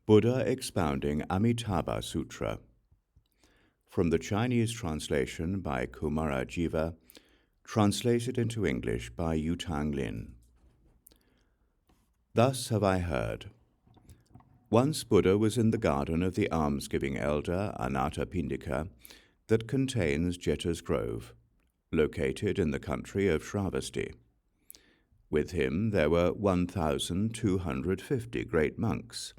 Buddha Expounding Amitabha Sutra. From the Chinese translation by Kumara Jiva, translated into English by Yutang Lin. Thus have I heard. Once Buddha was in the garden of the almsgiving elder Anathapindika that contains Jeta's Grove, located in the country of Sravasti. With him there were 1,250 great monks,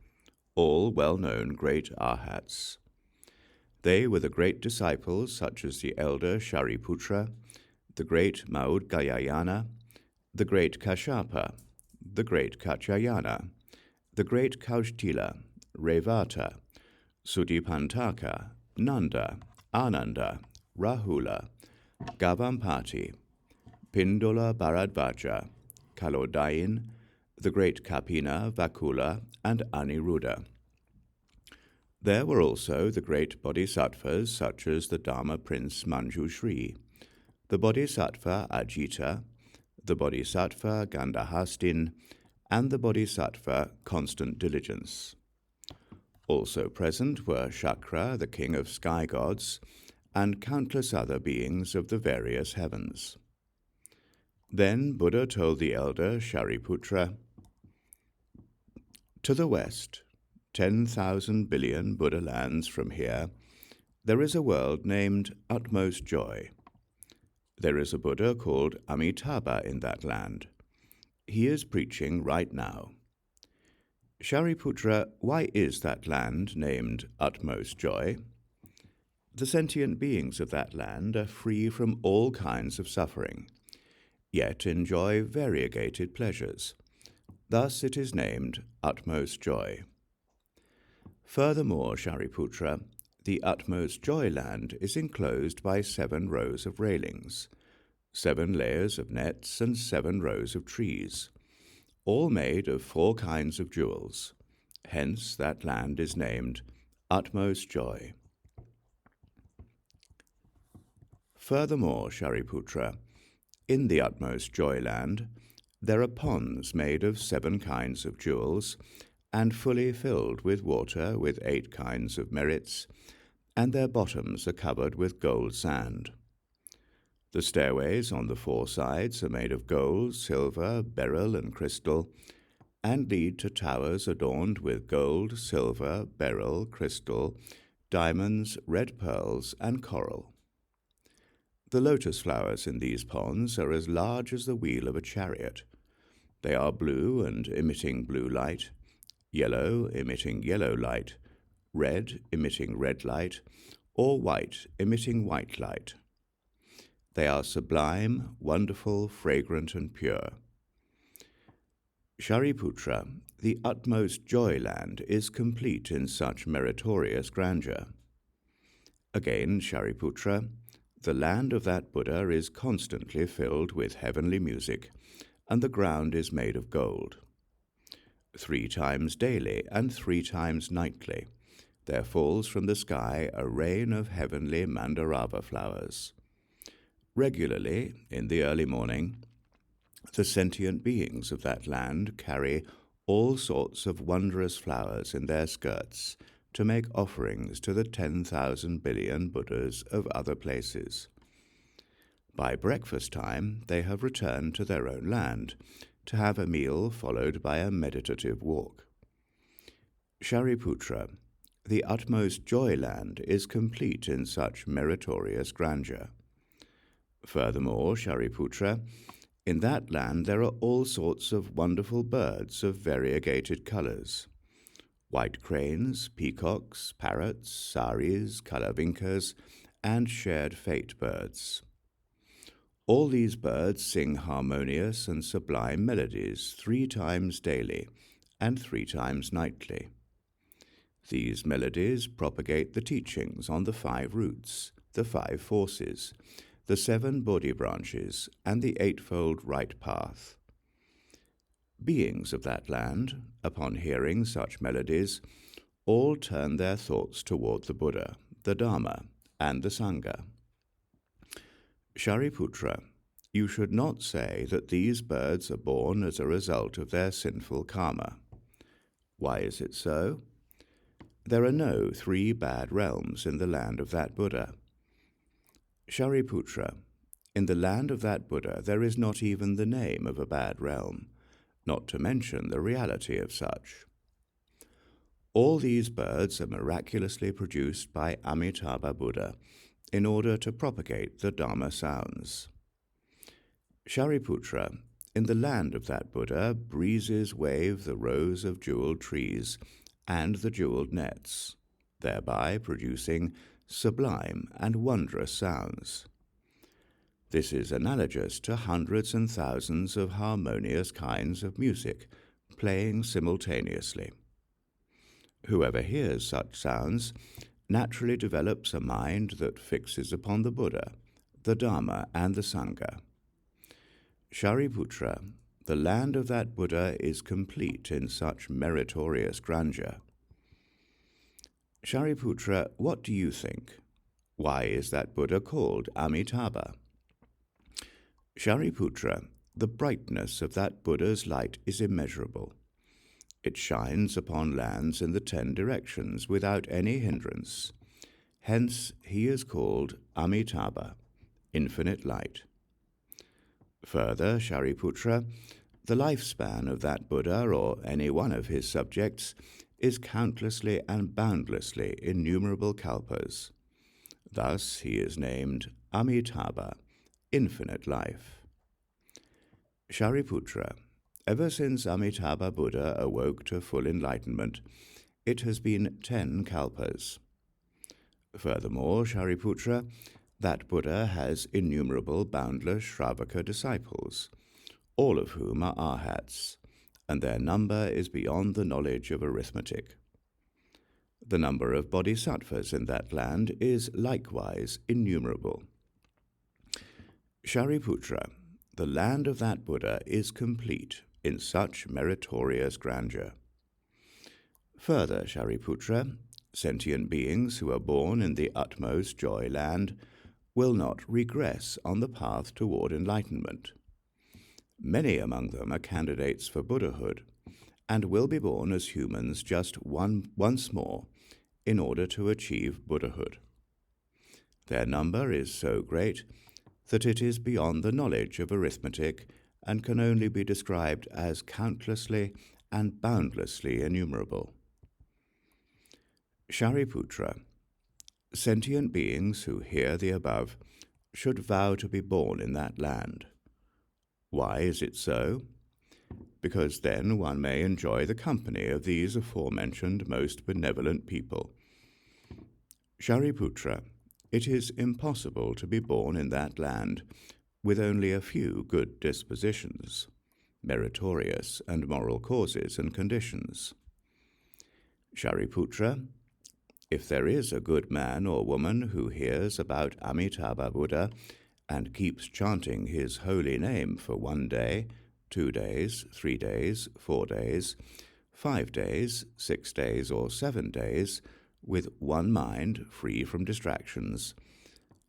all well-known great arhats. They were the great disciples such as the elder Shariputra, the great Maudgayayana, the great Kashyapa, the great Katyayana, the great Kaustila, Revata, Sudipantaka, Nanda, Ananda, Rahula, Gavampati, Pindula Bharadvaja, Kalodayin, the great Kapina, Vakula, and Aniruddha. There were also the great bodhisattvas such as the Dharma Prince Manjushri, the bodhisattva Ajita, the bodhisattva Gandhahastin, and the bodhisattva Constant Diligence. Also present were Shakra, the king of sky gods, and countless other beings of the various heavens. Then Buddha told the elder Shariputra, "To the west, 10,000 billion Buddha lands from here, there is a world named Utmost Joy. There is a Buddha called Amitabha in that land. He is preaching right now. Shariputra, why is that land named Utmost Joy? The sentient beings of that land are free from all kinds of suffering, yet enjoy variegated pleasures. Thus it is named Utmost Joy. Furthermore, Shariputra, the Utmost Joy land is enclosed by 7 rows of railings, 7 layers of nets, and 7 rows of trees, all made of 4 kinds of jewels. Hence that land is named Utmost Joy. Furthermore, Shariputra, in the Utmost Joy land, there are ponds made of 7 kinds of jewels, and fully filled with water with 8 kinds of merits, and their bottoms are covered with gold sand. The stairways on the 4 sides are made of gold, silver, beryl, and crystal, and lead to towers adorned with gold, silver, beryl, crystal, diamonds, red pearls, and coral. The lotus flowers in these ponds are as large as the wheel of a chariot. They are blue and emitting blue light, yellow emitting yellow light, red emitting red light, or white emitting white light. They are sublime, wonderful, fragrant, and pure. Shariputra, the Utmost Joy land is complete in such meritorious grandeur. Again, Shariputra, the land of that Buddha is constantly filled with heavenly music, and the ground is made of gold. 3 times daily and 3 times nightly there falls from the sky a rain of heavenly mandarava flowers. Regularly, in the early morning, the sentient beings of that land carry all sorts of wondrous flowers in their skirts to make offerings to the 10,000 billion Buddhas of other places. By breakfast time, they have returned to their own land to have a meal followed by a meditative walk. Shariputra, the Utmost Joy land is complete in such meritorious grandeur. Furthermore, Shariputra, in that land there are all sorts of wonderful birds of variegated colors: white cranes, peacocks, parrots, saris, kalavinkas, and shared fate birds. All these birds sing harmonious and sublime melodies 3 times daily and 3 times nightly. These melodies propagate the teachings on the 5 roots, the 5 forces, the 7 Bodhi branches, and the 8-fold right path. Beings of that land, upon hearing such melodies, all turn their thoughts toward the Buddha, the Dharma, and the Sangha. Shariputra, you should not say that these birds are born as a result of their sinful karma. Why is it so? there are no 3 bad realms in the land of that Buddha. Shariputra, in the land of that Buddha there is not even the name of a bad realm, not to mention the reality of such. All these birds are miraculously produced by Amitabha Buddha in order to propagate the Dharma sounds. Shariputra, in the land of that Buddha, breezes wave the rows of jeweled trees and the jeweled nets, thereby producing sublime and wondrous sounds. This is analogous to hundreds and thousands of harmonious kinds of music playing simultaneously. Whoever hears such sounds naturally develops a mind that fixes upon the Buddha, the Dharma, and the Sangha. Shariputra, the land of that Buddha is complete in such meritorious grandeur. Shariputra, what do you think? Why is that Buddha called Amitabha? Shariputra, the brightness of that Buddha's light is immeasurable. It shines upon lands in the 10 directions without any hindrance. Hence he is called Amitabha, infinite light. Further, Shariputra, the lifespan of that Buddha or any one of his subjects is countlessly and boundlessly innumerable kalpas. Thus he is named Amitabha, infinite life. Shariputra, ever since Amitabha Buddha awoke to full enlightenment, it has been 10 kalpas. Furthermore, Shariputra, that Buddha has innumerable boundless Shravaka disciples, all of whom are arhats, and their number is beyond the knowledge of arithmetic. The number of bodhisattvas in that land is likewise innumerable. Shariputra, the land of that Buddha is complete in such meritorious grandeur. Further, Shariputra, sentient beings who are born in the utmost joy land will not regress on the path toward enlightenment. Many among them are candidates for Buddhahood, and will be born as humans just once more in order to achieve Buddhahood. Their number is so great that it is beyond the knowledge of arithmetic and can only be described as countlessly and boundlessly innumerable. Shariputra, sentient beings who hear the above should vow to be born in that land. Why is it so? Because then one may enjoy the company of these aforementioned most benevolent people. Shariputra, it is impossible to be born in that land with only a few good dispositions, meritorious and moral causes and conditions. Shariputra, if there is a good man or woman who hears about Amitabha Buddha and keeps chanting his holy name for 1 day, 2 days, 3 days, 4 days, 5 days, 6 days, or 7 days, with one mind free from distractions,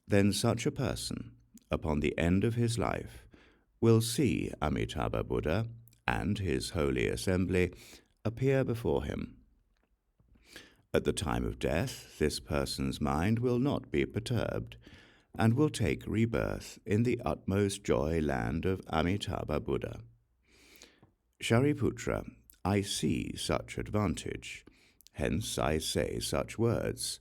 then such a person, upon the end of his life, will see Amitabha Buddha and his holy assembly appear before him. At the time of death, this person's mind will not be perturbed, and will take rebirth in the utmost joy land of Amitabha Buddha. Shariputra, I see such advantage, hence I say such words.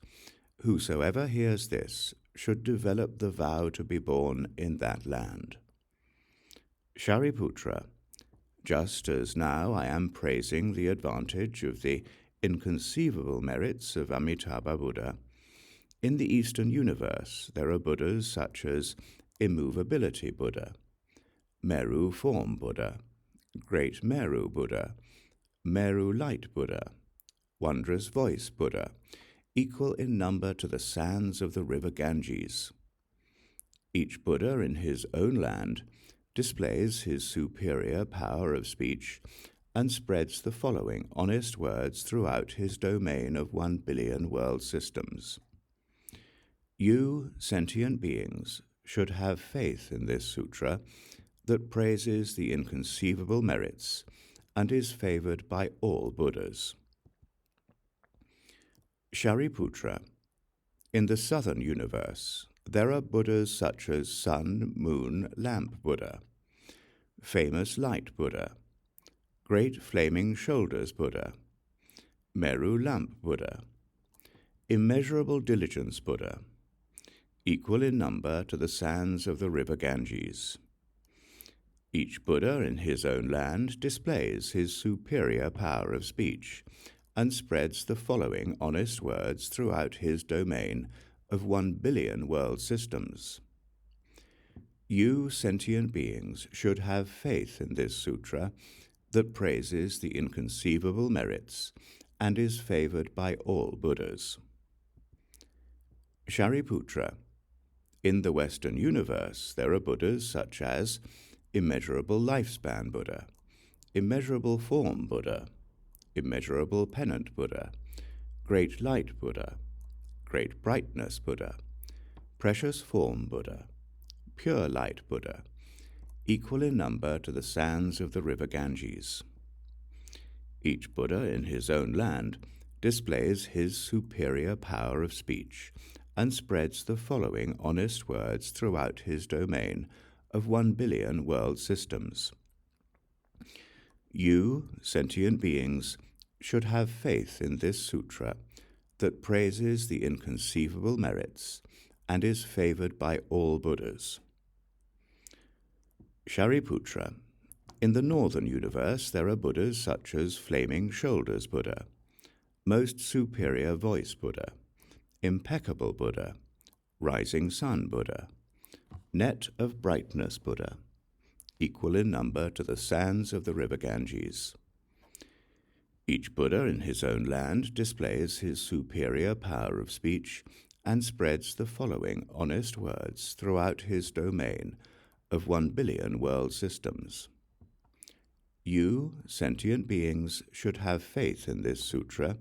Whosoever hears this should develop the vow to be born in that land. Shariputra, just as now I am praising the advantage of the inconceivable merits of Amitabha Buddha, in the Eastern universe there are Buddhas such as Immovability Buddha, Meru Form Buddha, Great Meru Buddha, Meru Light Buddha, Wondrous Voice Buddha, equal in number to the sands of the river Ganges. Each Buddha in his own land displays his superior power of speech and spreads the following honest words throughout his domain of 1 billion world systems. You, sentient beings, should have faith in this sutra that praises the inconceivable merits and is favored by all Buddhas. Shariputra, in the southern universe, there are Buddhas such as Sun, Moon, Lamp Buddha, famous Light Buddha, Great Flaming Shoulders Buddha, Meru Lamp Buddha, Immeasurable Diligence Buddha, equal in number to the sands of the river Ganges. Each Buddha in his own land displays his superior power of speech and spreads the following honest words throughout his domain of 1 billion world systems. You sentient beings should have faith in this sutra that praises the inconceivable merits and is favored by all Buddhas. Shariputra, in the Western universe there are Buddhas such as Immeasurable Lifespan Buddha, Immeasurable Form Buddha, Immeasurable Pennant Buddha, Great Light Buddha, Great Brightness Buddha, Precious Form Buddha, Pure Light Buddha, equal in number to the sands of the river Ganges. Each Buddha in his own land displays his superior power of speech and spreads the following honest words throughout his domain of 1 billion world systems. You, sentient beings, should have faith in this sutra that praises the inconceivable merits and is favored by all Buddhas. Shariputra, in the northern universe there are Buddhas such as Flaming Shoulders Buddha, Most Superior Voice Buddha, Impeccable Buddha, Rising Sun Buddha, Net of Brightness Buddha, equal in number to the sands of the river Ganges. Each Buddha in his own land displays his superior power of speech and spreads the following honest words throughout his domain of 1 billion world systems. You, sentient beings, should have faith in this sutra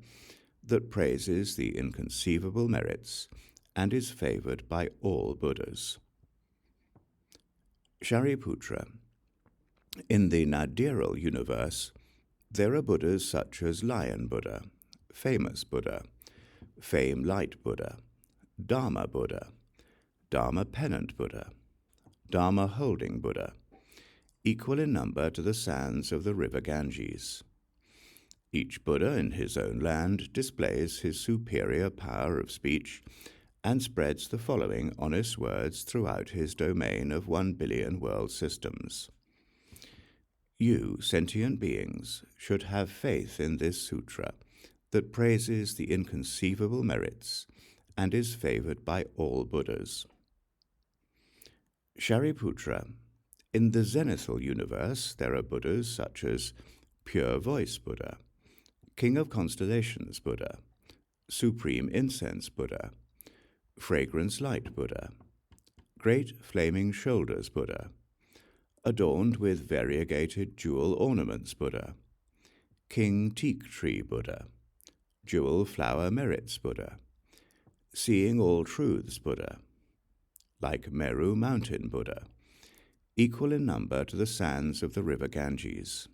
that praises the inconceivable merits and is favored by all Buddhas. Shariputra, in the Nadiral universe, there are Buddhas such as Lion Buddha, Famous Buddha, Fame Light Buddha, Dharma Buddha, Dharma Pennant Buddha, Dharma Holding Buddha, equal in number to the sands of the river Ganges. Each Buddha in his own land displays his superior power of speech and spreads the following honest words throughout his domain of 1 billion world systems. You, sentient beings, should have faith in this sutra that praises the inconceivable merits and is favored by all Buddhas. Shariputra, in the zenithal universe there are Buddhas such as Pure Voice Buddha, King of Constellations Buddha, Supreme Incense Buddha, Fragrance Light Buddha, Great Flaming Shoulders Buddha, Adorned with variegated jewel ornaments Buddha, King Teak Tree Buddha, Jewel Flower Merits Buddha, Seeing All Truths Buddha, like Meru Mountain Buddha, equal in number to the sands of the river Ganges.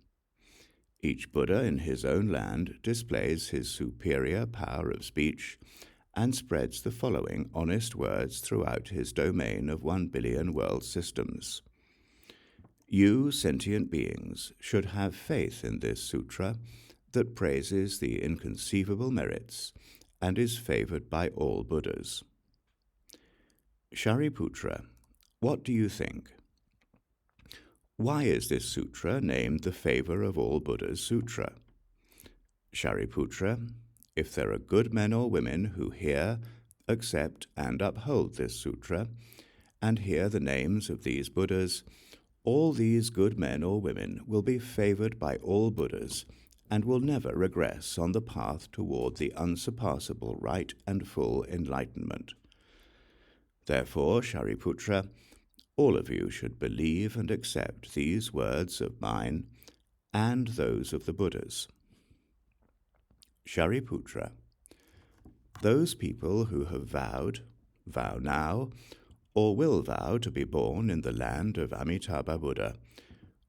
Each Buddha in his own land displays his superior power of speech and spreads the following honest words throughout his domain of 1 billion world systems. You, sentient beings, should have faith in this sutra that praises the inconceivable merits and is favored by all Buddhas. Shariputra, what do you think? Why is this sutra named the Favor of All Buddhas Sutra? Shariputra, if there are good men or women who hear, accept, and uphold this sutra, and hear the names of these Buddhas, all these good men or women will be favored by all Buddhas and will never regress on the path toward the unsurpassable right and full enlightenment. Therefore, Shariputra, all of you should believe and accept these words of mine and those of the Buddhas. Shariputra, those people who have vowed, vow now, or will vow to be born in the land of Amitabha Buddha,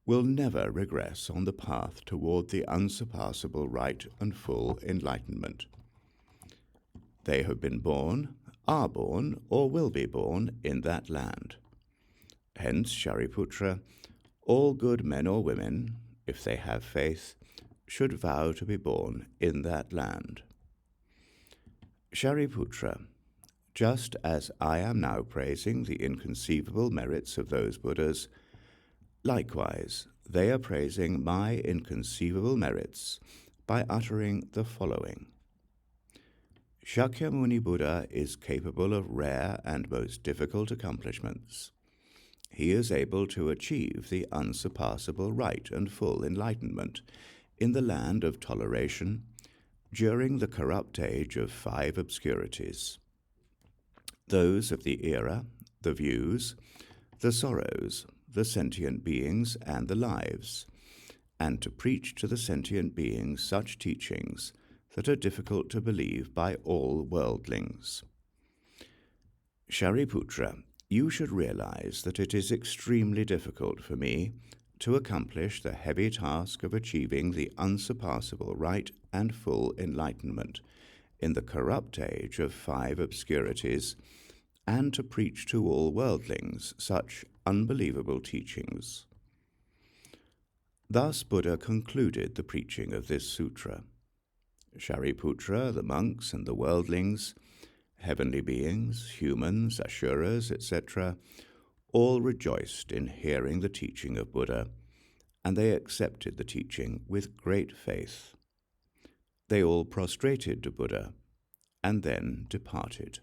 will never regress on the path toward the unsurpassable right and full enlightenment. They have been born, are born, or will be born in that land. Hence, Shariputra, all good men or women, if they have faith, should vow to be born in that land. Shariputra, just as I am now praising the inconceivable merits of those Buddhas, likewise they are praising my inconceivable merits by uttering the following. Sakyamuni Buddha is capable of rare and most difficult accomplishments. He is able to achieve the unsurpassable right and full enlightenment in the land of toleration during the corrupt age of 5 obscurities, those of the era, the views, the sorrows, the sentient beings, and the lives, and to preach to the sentient beings such teachings that are difficult to believe by all worldlings. Shariputra, you should realize that it is extremely difficult for me to accomplish the heavy task of achieving the unsurpassable right and full enlightenment in the corrupt age of 5 obscurities, and to preach to all worldlings such unbelievable teachings. Thus Buddha concluded the preaching of this sutra. Shariputra, the monks and the worldlings, heavenly beings, humans, asuras, etc., all rejoiced in hearing the teaching of Buddha, and they accepted the teaching with great faith. They all prostrated to Buddha, and then departed.